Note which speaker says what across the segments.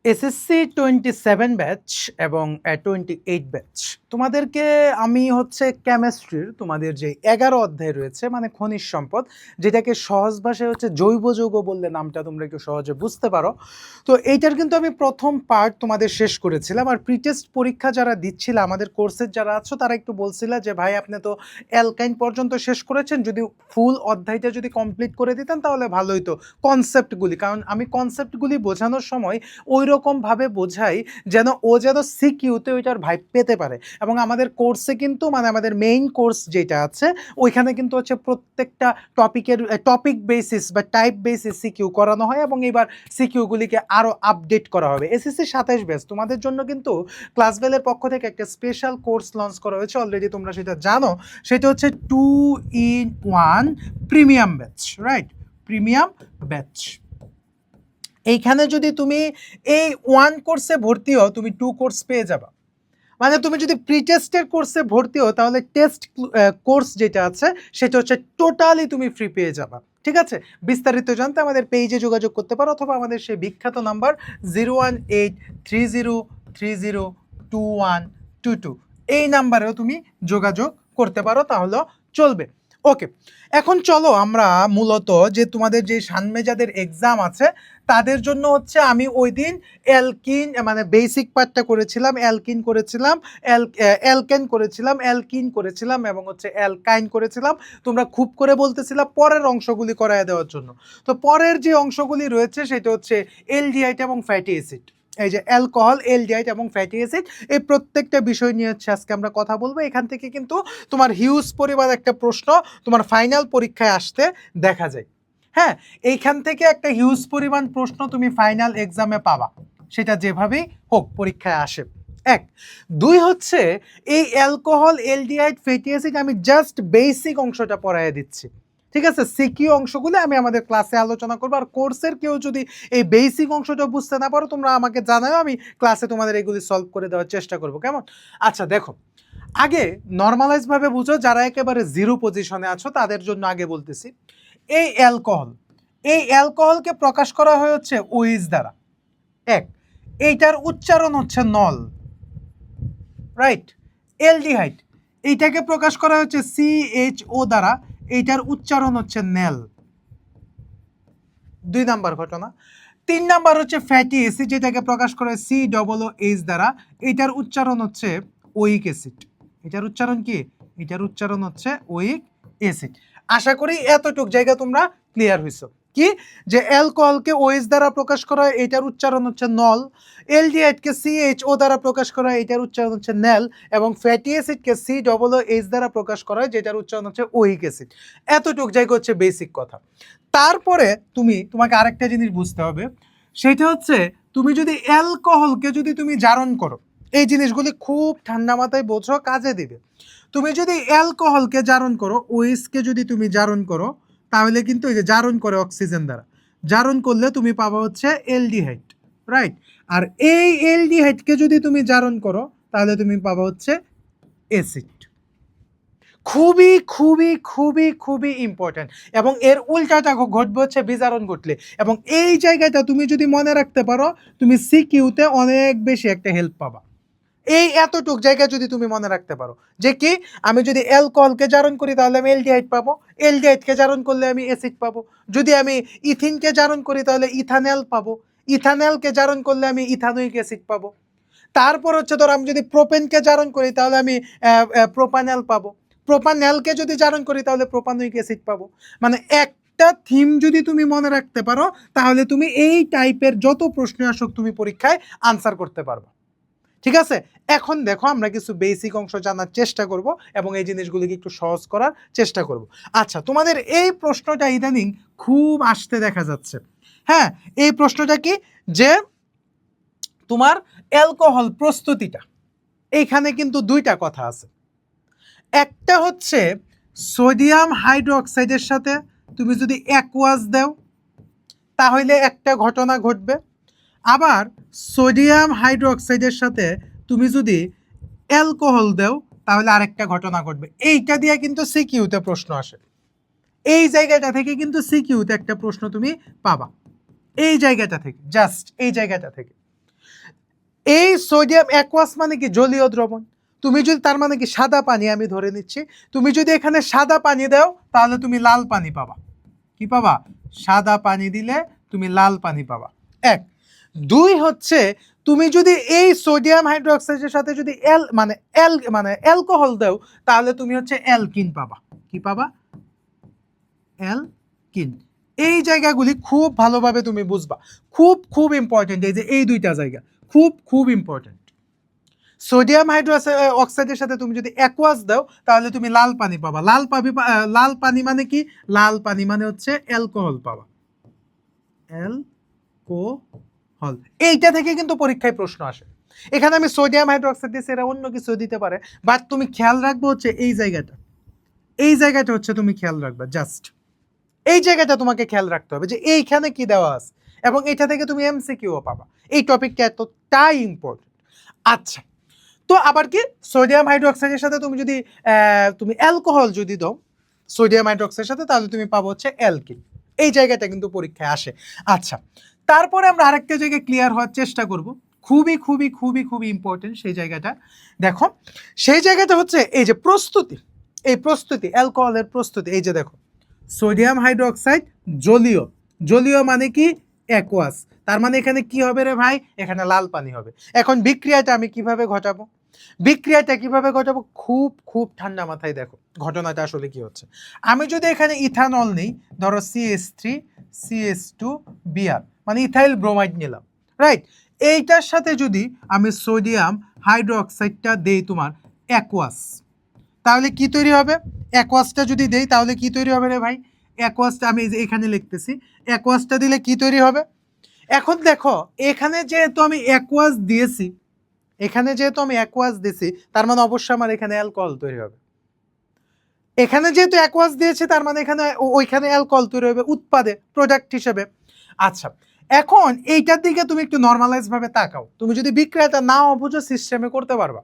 Speaker 1: SSC 27 batch এবং 28 batch তোমাদেরকে আমি হচ্ছে কেমিস্ট্রির তোমাদের যে 11 অধ্যায় রয়েছে মানে খনিজ সম্পদ, যেটাকে সহজ ভাষায় হচ্ছে জৈব যৌগ বললে নামটা তোমরা একটু সহজে বুঝতে পারো। তো এইটার কিন্তু আমি প্রথম পার্ট তোমাদের শেষ করেছিলাম। আর প্রিটেস্ট পরীক্ষা যারা দিচ্ছিল আমাদের কোর্সের যারা আছো তারা একটু বলছিল যে ভাই আপনি তো অ্যালকাইন পর্যন্ত শেষ করেছেন, যদি ফুল অধ্যায়টা যদি কমপ্লিট করে দিতেন তাহলে ভালোই তো। কনসেপ্টগুলি, কারণ আমি কনসেপ্টগুলি বোঝানোর সময় ওই রকমভাবে বোঝাই যেন ও যেন সিকিউতে ওইটার ভাইব পেতে পারে। এবং আমাদের কোর্সে কিন্তু মানে আমাদের মেইন কোর্স যেটা আছে ওইখানে কিন্তু হচ্ছে প্রত্যেকটা টপিক বেসিস বা টাইপ বেসিস সিকিউ করানো হয় এবং এবার সিকিউগুলিকে আরও আপডেট করা হবে। এসএসসি 27 ব্যাচ তোমাদের জন্য কিন্তু ক্লাসবেলের পক্ষ থেকে একটা স্পেশাল কোর্স লঞ্চ করা হয়েছে, অলরেডি তোমরা সেটা জানো। সেটা হচ্ছে 2-in-1 premium batch, right? Premium batch. এইখানে যদি তুমি এই 1 কোর্সে ভর্তি হও তুমি 2 কোর্স পেয়ে যাবা। মানে তুমি যদি প্রি টেস্টের কোর্সে ভর্তি হও তাহলে টেস্ট কোর্স যেটা আছে সেটা হচ্ছে টোটালি তুমি ফ্রি পেয়ে যাবা। ঠিক আছে, বিস্তারিত জানতে আমাদের পেজে যোগাযোগ করতে পারো অথবা আমাদের সেই বিখ্যাত নাম্বার 01830302122 এই নাম্বারেও তুমি যোগাযোগ করতে পারো, তাহলে চলবে। ওকে, এখন চলো আমরা মূলত যে তোমাদের যে সানমেজাদের এক্সাম আছে তাদের জন্য হচ্ছে আমি ওই দিন অ্যালকিন মানে বেসিক পার্টটা করেছিলাম, অ্যালকিন করেছিলাম, অ্যালকেন করেছিলাম, অ্যালকিন করেছিলাম এবং হচ্ছে অ্যালকাইন করেছিলাম। তোমরা খুব করে বলতেছিলাম পরের অংশগুলি করায় দেওয়ার জন্য। তো পরের যে অংশগুলি রয়েছে সেটা হচ্ছে এলডিহাইড এবং ফ্যাটি অ্যাসিড। এই যে অ্যালকোহল, এলডিহাইড এবং ফ্যাটি অ্যাসিড, এই প্রত্যেকটা বিষয় নিয়ে হচ্ছে আজকে আমরা কথা বলবো। এখান থেকে কিন্তু তোমার হিউজ পরিমাণ একটা প্রশ্ন তোমার ফাইনাল পরীক্ষায় আসতে দেখা যায়। হ্যাঁ, এইখান থেকে একটা হিউজ পরিমাণ প্রশ্ন তুমি ফাইনাল এক্সামে পাবা, সেটা যেভাবেই হোক পরীক্ষায় আসে। এক, দুই হচ্ছে এই অ্যালকোহল, এলডিহাইড, ফ্যাটি অ্যাসিড আমি জাস্ট বেসিক অংশটা পড়ায় দিচ্ছি। ঠিক আছে, সিকিউ অংশগুলো আমি আমাদের ক্লাসে আলোচনা করবো। আর কোর্সের কেউ যদি এই বেসিক অংশটা বুঝতে না পারো তোমরা আমাকে জানাও, আমি ক্লাসে তোমাদের এগুলি সলভ করে দেওয়ার চেষ্টা করবো, কেমন? আচ্ছা দেখো, আগে নর্মালাইজ ভাবে বুঝো, যারা একেবারে জিরো পজিশনে আছো তাদের জন্য আগে বলতেছি। এই অ্যালকোহল, এই অ্যালকোহলকে প্রকাশ করা হচ্ছে ওইজ দ্বারা। এক, এইটার উচ্চারণ হচ্ছে নল, রাইট? এলডিহাইড, এইটাকে প্রকাশ করা হচ্ছে CHO দ্বারা, এইটার উচ্চারণ হচ্ছে নেল। 2 নাম্বার ঘটনা। 3 নাম্বার হচ্ছে ফ্যাটি অ্যাসিড, যেটাকে প্রকাশ করা হয় COOH দ্বারা, এইটার উচ্চারণ হচ্ছে ওইক অ্যাসিড। এটার উচ্চারণ কি? এটার উচ্চারণ হচ্ছে ওইক অ্যাসিড। আশা করি এতটুক জায়গা তোমরা ক্লিয়ার হইছো। কি যে অ্যালকোহলকে OH দ্বারা প্রকাশ করা হয়, এটার উচ্চারণ হচ্ছে নল। এলডিহাইডকে CHO দ্বারা প্রকাশ করা হয়, এটার উচ্চারণ হচ্ছে নেল। এবং ফ্যাটি অ্যাসিডকে COOH দ্বারা প্রকাশ করা হয়, যেটার উচ্চারণ হচ্ছে ওইক অ্যাসিড। এতটুক জায়গা হচ্ছে বেসিক কথা। তারপরে তোমাকে আরেকটা জিনিস বুঝতে হবে, সেটা হচ্ছে তুমি যদি অ্যালকোহলকে যদি তুমি জারণ করো, এই জিনিসগুলি খুব ঠান্ডা মাথায় বোঝো, কাজে দিবে। তুমি যদি অ্যালকোহলকে জারণ করো, ওইসকে যদি তুমি জারণ করো, তাহলে কিন্তু এই যে জারণ করে অক্সিজেন দ্বারা, জারণ করলে তুমি পাবা হচ্ছে এলডিহাইড, রাইট? আর এই এলডিহাইডকে যদি তুমি জারণ করো তাহলে তুমি পাবা হচ্ছে অ্যাসিড। খুবই খুবই খুবই খুবই ইম্পর্ট্যান্ট। এবং এর উল্টাটা ঘটবে হচ্ছে বিজারণ ঘটলে। এবং এই জায়গাটা তুমি যদি মনে রাখতে পারো তুমি সিকিউতে অনেক বেশি একটা হেল্প পাবা। এই এতটুক জায়গা যদি তুমি মনে রাখতে পারো যে কি, আমি যদি অ্যালকোহলকে জারণ করি তাহলে আমি এলডিহাইড পাবো, এলডিহাইডকে জারণ করলে আমি অ্যাসিড পাবো, যদি আমি ইথিনকে জারণ করি তাহলে ইথানল পাবো, ইথানলকে জারণ করলে আমি ইথানোইক অ্যাসিড পাবো। তারপর হচ্ছে ধর আমি যদি প্রোপেনকে জারণ করি তাহলে আমি প্রোপানল পাবো, প্রোপানলকে যদি জারণ করি তাহলে প্রোপানোইক অ্যাসিড পাবো। মানে একটা থিম যদি তুমি মনে রাখতে পারো তাহলে তুমি এই টাইপের যত প্রশ্ন আসুক তুমি পরীক্ষায় আনসার করতে পারবে। ঠিক আছে, এখন দেখো আমরা কিছু বেসিক অংশ জানার চেষ্টা করব এবং এই জিনিসগুলিকে একটু সহজ করার চেষ্টা করব। আচ্ছা, তোমাদের এই প্রশ্নটা ইদানিং খুব আসতে দেখা যাচ্ছে। হ্যাঁ, এই প্রশ্নটা কি যে তোমার অ্যালকোহল প্রস্তুতিটা, এইখানে কিন্তু দুইটা কথা আছে। একটা হচ্ছে সোডিয়াম হাইড্রোক্সাইডের সাথে তুমি যদি অ্যাকোয়াস দাও তাহলে একটা ঘটনা ঘটবে, আবার সোডিয়াম হাইড্রোক্সাইডের সাথে তুমি যদি অ্যালকোহল দাও তাহলে আরেকটা ঘটনা ঘটবে। এইটা দিয়ে কিন্তু সিকিউতে প্রশ্ন আসে, এই জায়গাটা থেকে কিন্তু সিকিউতে একটা প্রশ্ন তুমি পাবা, এই জায়গাটা থেকে, জাস্ট এই জায়গাটা থেকে। এই সোডিয়াম অ্যাকুয়াস মানে কি জলীয় দ্রবণ, তুমি যদি তার মানে কি সাদা পানি, আমি ধরে নিচ্ছি তুমি যদি এখানে সাদা পানি দাও তাহলে তুমি লাল পানি পাবা। কি পাবা? সাদা পানি দিলে তুমি লাল পানি পাবা। এক। দুই হচ্ছে তুমি যদি এই সোডিয়াম হাইড্রোক্সাইডের সাথে যদি অ্যালকোহল দাও তাহলে তুমি হচ্ছে অ্যালকিন পাবা। কি পাবা? অ্যালকিন। এই জায়গাগুলি খুব ভালোভাবে তুমি বুঝবা, খুব খুব ইম্পর্টেন্ট। এই যে এই দুইটা জায়গা খুব খুব ইম্পর্টেন্ট। সোডিয়াম অক্সাইডের সাথে তুমি যদি অ্যাকুয়াস দাও তাহলে তুমি লাল পানি পাবা। লাল পানি মানে কি? লাল পানি মানে হচ্ছে অ্যালকোহল পাবা। অ্যালকোহল। এইটা থেকে কিন্তু পরীক্ষায় প্রশ্ন আসে। এখানে আমি সোডিয়াম হাইড্রোক্সাইড দিয়েছি, এরা অন্য কিছু দিতে পারে, বাট তুমি খেয়াল রাখবে হচ্ছে এই জায়গাটা, এই জায়গাটা হচ্ছে তুমি খেয়াল রাখবে, জাস্ট এই জায়গাটা তোমাকে খেয়াল রাখতে হবে যে এইখানে কি দেওয়া আছে, এবং এটা থেকে তুমি এমসিকিউও পাবা। এই টপিকটা এতটাই ইম্পর্টেন্ট। আচ্ছা, তো আবার কি সোডিয়াম হাইড্রোক্সাইডের সাথে তুমি যদি তুমি অ্যালকোহল যদি দাও সোডিয়াম হাইড্রোক্সাইডের সাথে তাহলে তুমি পাবো হচ্ছে অ্যালকিন। এই জায়গাটা কিন্তু পরীক্ষায় আসে। আচ্ছা, তারপরে আমরা আরেকটা জায়গায় ক্লিয়ার হওয়ার চেষ্টা করব, খুবই খুবই খুবই খুবই ইম্পর্টেন্ট সেই জায়গাটা। দেখো সেই জায়গাটা হচ্ছে এই যে প্রস্তুতি, এই প্রস্তুতি অ্যালকোহলের প্রস্তুতি। এই যে দেখো সোডিয়াম হাইড্রোক্সাইড জলীয়, জলীয় মানে কি? অ্যাকুয়াস। তার মানে এখানে কি হবে রে ভাই? এখানে লাল পানি হবে। এখন বিক্রিয়াটা আমি কিভাবে ঘটাবো? বিক্রিয়াটা কিভাবে ঘটাবো? খুব খুব ঠান্ডা মাথায় দেখো ঘটনাটা আসলে কি হচ্ছে। আমি যদি এখানে ইথানল নেই, ধরো CH3CH2Br মানে ইথাইল ব্রোমাইড নিলাম, রাইট? এইটার সাথে যদি আমি সোডিয়াম হাইড্রোক্সাইডটা দেই তোমার অ্যাকুয়াস, তাহলে কি তৈরি হবে? অ্যাকোয়াসটা যদি দেই তাহলে কি তৈরি হবে রে ভাই? অ্যাকোয়াসটা আমি এখানে লিখতেছি, অ্যাকোয়াসটা দিলে কি তৈরি হবে? এখন দেখো এখানে যেহেতু আমি অ্যাকোয়াস দিয়েছি, এখানে যেহেতু আমি অ্যাকোয়াস দিয়েছি তার মানে অবশ্যই আমার এখানে অ্যালকোহল তৈরি হবে। এখানে যেহেতু অ্যাকোয়াস দিয়েছি তার মানে এখানে ওইখানে অ্যালকোহল তৈরি হবে উৎপাদে, প্রোডাক্ট হিসেবে। আচ্ছা, এখন এইটার দিকে তুমি একটু নর্মালাইজ ভাবে তাকাও। তুমি যদি বিক্রিয়াটা নাও বুঝো সিস্টেমে করতে পারবা।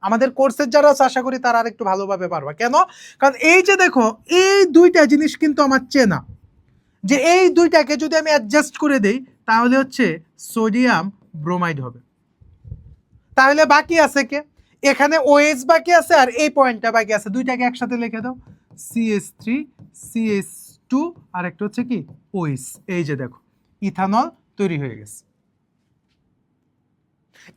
Speaker 1: আমাদের কোর্সের যারা আছে আশা করি তারা আর একটু ভালোভাবে পারবা। কেন? কারণ এই যে দেখো এই দুইটা জিনিস কিন্তু আমার চেনা, যে এই দুইটাকে যদি আমি অ্যাডজাস্ট করে দেই তাহলে হচ্ছে সোডিয়াম ব্রোমাইড হবে। তাহলে বাকি আছে কে? এখানে OH বাকি আছে আর এই পয়েন্টটা বাকি আছে, দুইটাকে একসাথে লিখে দাও, CH3CH2 আর একটা হচ্ছে কি OH। এই যে দেখো ইথানল তৈরি হয়ে গেছে।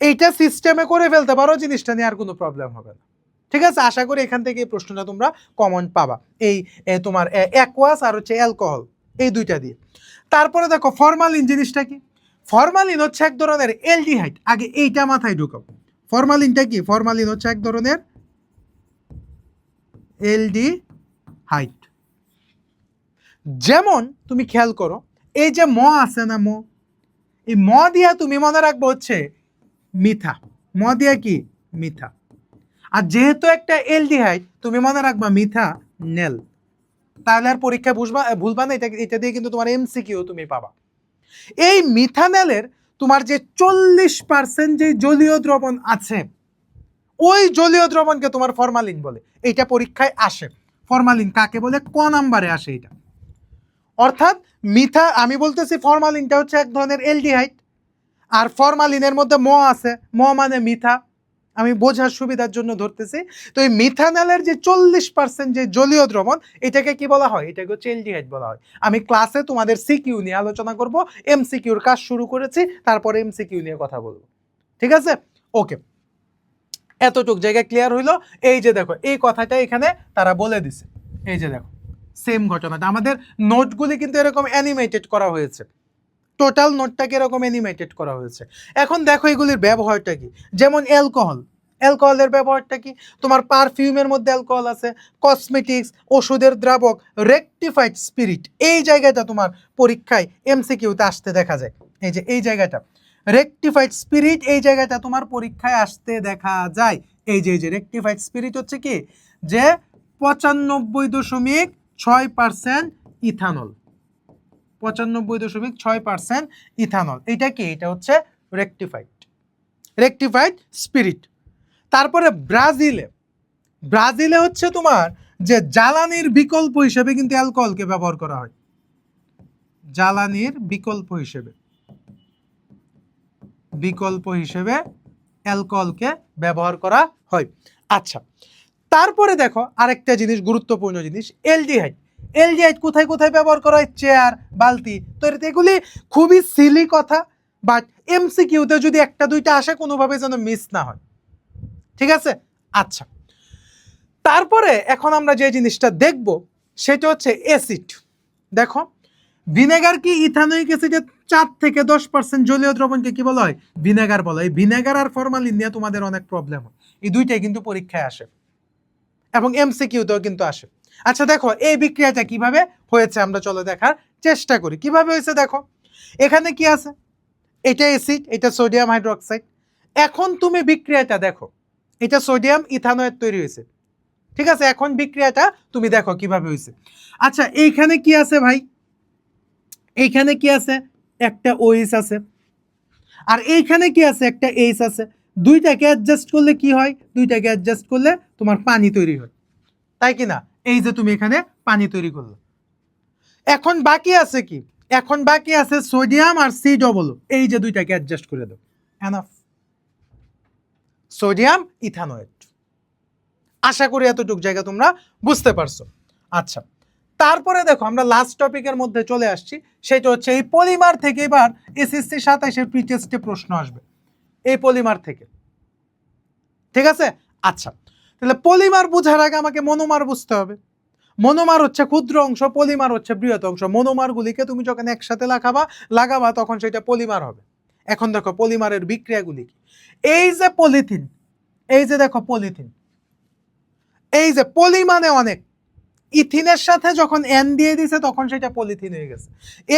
Speaker 1: এইটা সিস্টেমে করে ফেলতে পারো, জিনিসটা নিয়ে আর কোনো প্রবলেম হবে না। ঠিক আছে, আশা করি এখান থেকে এই প্রশ্নটা তোমরা কমন পাবা, এই তোমার অ্যাকোয়াস আর হচ্ছে অ্যালকোহল এই দুইটা দিয়ে। তারপরে দেখো ফরমালিন জিনিসটা কি? ফরমালিন হচ্ছে এক ধরনের অ্যালডিহাইড। আগে এইটা মাথায় ঢুকাও, ফরমালিনটা কি? ফরমালিন হচ্ছে এক ধরনের অ্যালডিহাইড। যেমন তুমি খেয়াল করো এই যে ম আছে না, ম, এই ম দিয়া তুমি মনে রাখবো হচ্ছে মিথা, ম দিয়া কি? মিথা। আর যেহেতু একটা অ্যালডিহাইড তুমি মনে রাখবা মিথা নেল। তাহলে আর পরীক্ষা ভুলবা না, এটা দিয়ে কিন্তু তোমার এমসিকিউ তুমি পাবা। এই মিথানেলের তোমার যে 40% যে জলীয় দ্রবণ আছে, ওই জলীয় দ্রবণকে তোমার ফরমালিন বলে। এইটা পরীক্ষায় আসে। ফরমালিন কাকে বলে? ক নাম্বারে আসে এটা। অর্থাৎ আমি বলতেছি ফরমালিনটা হচ্ছে এক ধরনের অ্যালডিহাইড, আর ফরমালিনের মধ্যে ম আছে, ম মানে মিথা, আমি বোঝার সুবিধার জন্য ধরতেছি। তো এই মিথানলের যে 40% যে জলীয় দ্রবণ, এটাকে কি বলা হয়? এটাকে হচ্ছে অ্যালডিহাইড বলা হয়। আমি ক্লাসে তোমাদের সিকিউ নিয়ে আলোচনা করব, এমসিকিউর কাজ শুরু করেছি, তারপরে এমসিকিউ নিয়ে কথা বলবো। ঠিক আছে, ওকে, এতটুক জায়গা ক্লিয়ার হইলো। এই যে দেখো এই কথাটা এখানে তারা বলে দিছে, এই যে দেখো সেম ঘটনাটা। আমাদের নোটগুলি কিন্তু এরকম অ্যানিমেটেড করা হয়েছে, টোটাল নোটটাকে এরকম অ্যানিমেটেড করা হয়েছে। এখন দেখো এগুলির ব্যবহারটা কি। যেমন অ্যালকোহল, অ্যালকোহলের ব্যবহারটা কি? তোমার পারফিউমের মধ্যে অ্যালকোহল আছে, কসমেটিক্স, ওষুধের দ্রাবক, রেকটিফাইড স্পিরিট। এই জায়গাটা তোমার পরীক্ষায় এমসিকিউতে আসতে দেখা যায়। এই যে এই জায়গাটা রেকটিফাইড স্পিরিট, এই জায়গাটা তোমার পরীক্ষায় আসতে দেখা যায়। এই যে রেকটিফাইড স্পিরিট হচ্ছে কি? যে 95.6% ইথানল, 95.6% ইথানল। এটা কি? এটা হচ্ছে রেকটিফাইড স্পিরিট। তারপরে ব্রাজিলে হচ্ছে তোমার যে জ্বালানির বিকল্প হিসেবে কিন্তু অ্যালকোহলকে ব্যবহার করা হয়, জ্বালানির বিকল্প হিসেবে অ্যালকোহলকে ব্যবহার করা হয়। আচ্ছা, তারপরে দেখো আরেকটা জিনিস, গুরুত্বপূর্ণ জিনিস, এলডিহাইড। এলডিহাইড কোথায় কোথায় ব্যবহার করা হয়? চেয়ার, বালতি। তো এগুলি খুবই সিলি কথা, বাট এমসিকিউতে যদি একটা দুইটা আসে কোনোভাবে যেন মিস না হয়, ঠিক আছে? আচ্ছা, তারপরে এখন আমরা যে জিনিসটা দেখব সেটা হচ্ছে অ্যাসিড। দেখো, ভিনেগার কি ইথানোয়িক অ্যাসিডের 4 থেকে 10% জলীয় দ্রবণকে কি বলা হয়? ভিনেগার বলা হয়। ভিনেগার আর ফরমালিন নিয়ে তোমাদের অনেক প্রবলেম হয়, এই দুইটাই কিন্তু পরীক্ষায় আসে এবং এমসিকিউতেও কিন্তু আসে। আচ্ছা দেখো, এই বিক্রিয়াটা কিভাবে হয়েছে আমরা চলো দেখার চেষ্টা করি কিভাবে হয়েছে। দেখো এখানে কি আছে? এটা অ্যাসিড, এটা সোডিয়াম হাইড্রোক্সাইড। এখন তুমি বিক্রিয়াটা দেখো, এটা সোডিয়াম ইথানয়েড তৈরি হয়েছে, ঠিক আছে? এখন বিক্রিয়াটা তুমি দেখো কিভাবে হয়েছে। আচ্ছা, এইখানে কি আছে ভাই? এইখানে কি আছে? একটা ওএইচ আছে, আর এইখানে কি আছে? একটা এইচ আছে। দুইটাকে অ্যাডজাস্ট করলে কি হয়? দুইটাকে অ্যাডজাস্ট করলে তোমার পানি তৈরি হয়, তাই কি না? এই যে তুমি এখানে পানি তৈরি করলে, এখন বাকি আছে কি? এখন বাকি আছে সোডিয়াম আর সি ডবল। এই যে দুইটাকে অ্যাডজাস্ট করে দাও, এনাফ। সোডিয়াম ইথানয়েড। আশা করি এতটুকু জায়গা তোমরা বুঝতে পারছো। আচ্ছা, তারপরে দেখো আমরা লাস্ট টপিকের মধ্যে চলে আসছি, সেটা হচ্ছে এই পলিমার থেকে এবার এসএসসি 27 এর প্রিটেস্টে প্রশ্ন আসবে এই পলিমার থেকে, ঠিক আছে? আচ্ছা, তাহলে পলিমার বোঝার আগে আমাকে মনোমার বুঝতে হবে। মনোমার হচ্ছে ক্ষুদ্র অংশ, পলিমার হচ্ছে বৃহৎ অংশ। মনোমারগুলিকে তুমি যখন একসাথে লাগাবা তখন সেটা পলিমার হবে। এখন দেখো পলিমারের বিক্রিয়াগুলি কি। এই যে পলিথিন, এই যে দেখো পলিথিন, এই যে পলি মানে অনেক, ইথিনের সাথে যখন এন দিয়ে দিছে তখন সেটা পলিথিন হয়ে গেছে।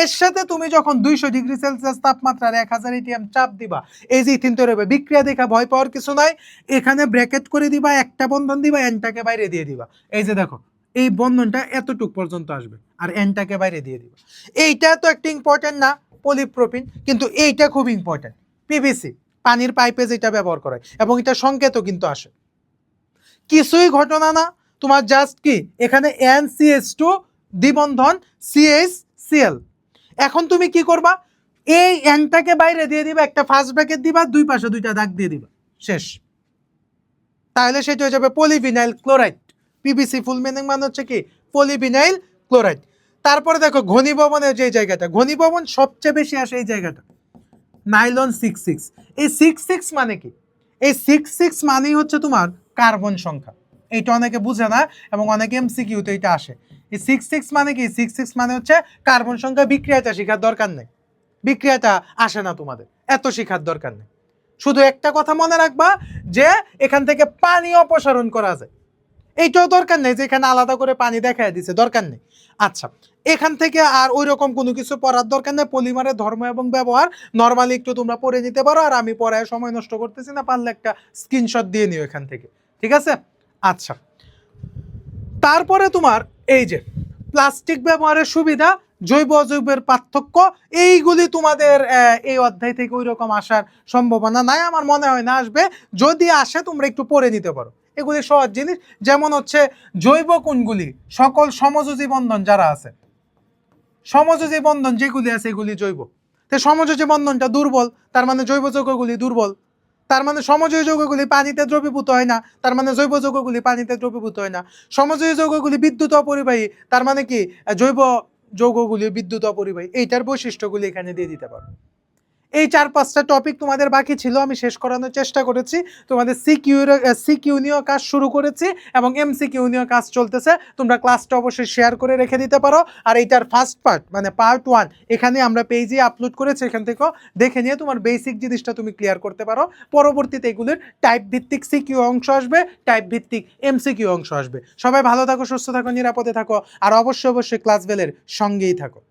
Speaker 1: এর সাথে তুমি যখন 200 ডিগ্রি সেলসিয়াস তাপমাত্রার 1000 এটিএম চাপ দিবা, এই যে ইথিন তৈরি হবে। বিক্রিয়া দেখা ভয় পাওয়ার কিছু নাই, এখানে ব্র্যাকেট করে দিবা, একটা বন্ধন দিবা, এনটাকে বাইরে দিয়ে দিবা। এই যে দেখো এই বন্ধনটা এতটুক পর্যন্ত আসবে আর এনটাকে বাইরে দিয়ে দিবা। এইটা তো একটা ইম্পর্টেন্ট না, পলিপ্রোপিন, কিন্তু এইটা খুব ইম্পর্টেন্ট। পিভিসি, পানির পাইপে যেটা ব্যবহার করে, এবং এটা সংকেতও কিন্তু আসে। কিছুই ঘটনা না, তোমার জাস্ট কি এখানে NCH2 দ্বিবন্ধন CH Cl। এখন তুমি কি করবা? এই এনটাকে বাইরে দিয়ে দিবা, একটা ফার্স্ট ব্র্যাকেট দিবা, দুই পাশে দুইটা দাগ দিয়ে দিবা, শেষ। তাহলে সেটা হয়ে যাবে polyvinyl chloride. PVC full meaning মানে হচ্ছে কি? Polyvinyl chloride. তারপরে দেখো ঘনীভবনের যে জায়গাটা, ঘনীভবন সবচেয়ে বেশি আসে এই জায়গাটা, নাইলন 66। এই 66 মানে কি? এই 66 মানেই হচ্ছে তোমার কার্বন সংখ্যা। এইটা অনেকে বুঝে না এবং অনেকে এমসিকিউতে এটা আসে। এই 66 মানে কি? 66 মানে হচ্ছে কার্বন সংখ্যা। বিক্রিয়াটা শেখার দরকার নেই, বিক্রিয়াটা আসে না তোমাদের, এত শেখার দরকার নেই। শুধু একটা কথা মনে রাখবা যে এখান থেকে পানি অপসারণ করা যায়, এইটাও দরকার নেই যে এখানে আলাদা করে পানি দেখায় দিছে, দরকার নেই। আচ্ছা, এখান থেকে আর ওই রকম কোনো কিছু পড়ার দরকার নেই। পলিমারের ধর্ম এবং ব্যবহার নর্মালি একটু তোমরা পড়ে নিতে পারো, আর আমি পড়ায় সময় নষ্ট করতেছি না, পারলে একটা স্ক্রিনশট দিয়ে নিও এখান থেকে, ঠিক আছে? আচ্ছা, তারপরে তোমার এই যে প্লাস্টিক ব্যবহারের সুবিধা, জৈব অজৈবের পার্থক্য, এইগুলি তোমাদের এই অধ্যায় থেকে ওই রকম আসার সম্ভাবনা নাই, আমার মনে হয় না আসবে। যদি আসে তোমরা একটু পড়ে নিতে পারো, এগুলি সহজ জিনিস। যেমন হচ্ছে জৈব কোনগুলি, সকল সমযোজী বন্ধন যারা আছে, সমযোজী বন্ধন যেগুলি আছে এগুলি জৈব। তো সমযোজী বন্ধনটা দুর্বল, তার মানে জৈব যৌগগুলি দুর্বল। তার মানে সমযোজী যৌগগুলি পানিতে দ্রবীভূত হয় না, তার মানে জৈব যৌগগুলি পানিতে দ্রবীভূত হয় না। সমযোজী যৌগগুলি বিদ্যুৎ অপরিবাহী, তার মানে কি জৈব যৌগগুলি বিদ্যুৎ অপরিবাহী। এইটার বৈশিষ্ট্যগুলি এখানে দিয়ে দিতে পারো। এই 4-5টা টপিক তোমাদের বাকি ছিল, আমি শেষ করানোর চেষ্টা করেছি। তোমাদের সিকিউ নিয়েও কাজ শুরু করেছি এবং এমসিকিউ নিয়েও কাজ চলতেছে। তোমরা ক্লাসটা অবশ্যই শেয়ার করে রেখে দিতে পারো। আর এইটার ফার্স্ট পার্ট মানে পার্ট 1 এখানে আমরা পেজে আপলোড করেছি, এখান থেকেও দেখে নিয়ে তোমার বেসিক জিনিসটা তুমি ক্লিয়ার করতে পারো। পরবর্তীতে এগুলোর টাইপ ভিত্তিক সিকিউ অংশ আসবে, টাইপ ভিত্তিক এমসিকিউ অংশ আসবে। সবাই ভালো থাকো, সুস্থ থাকো, নিরাপদে থাকো, আর অবশ্যই ক্লাস বেলের সঙ্গেই থাকো।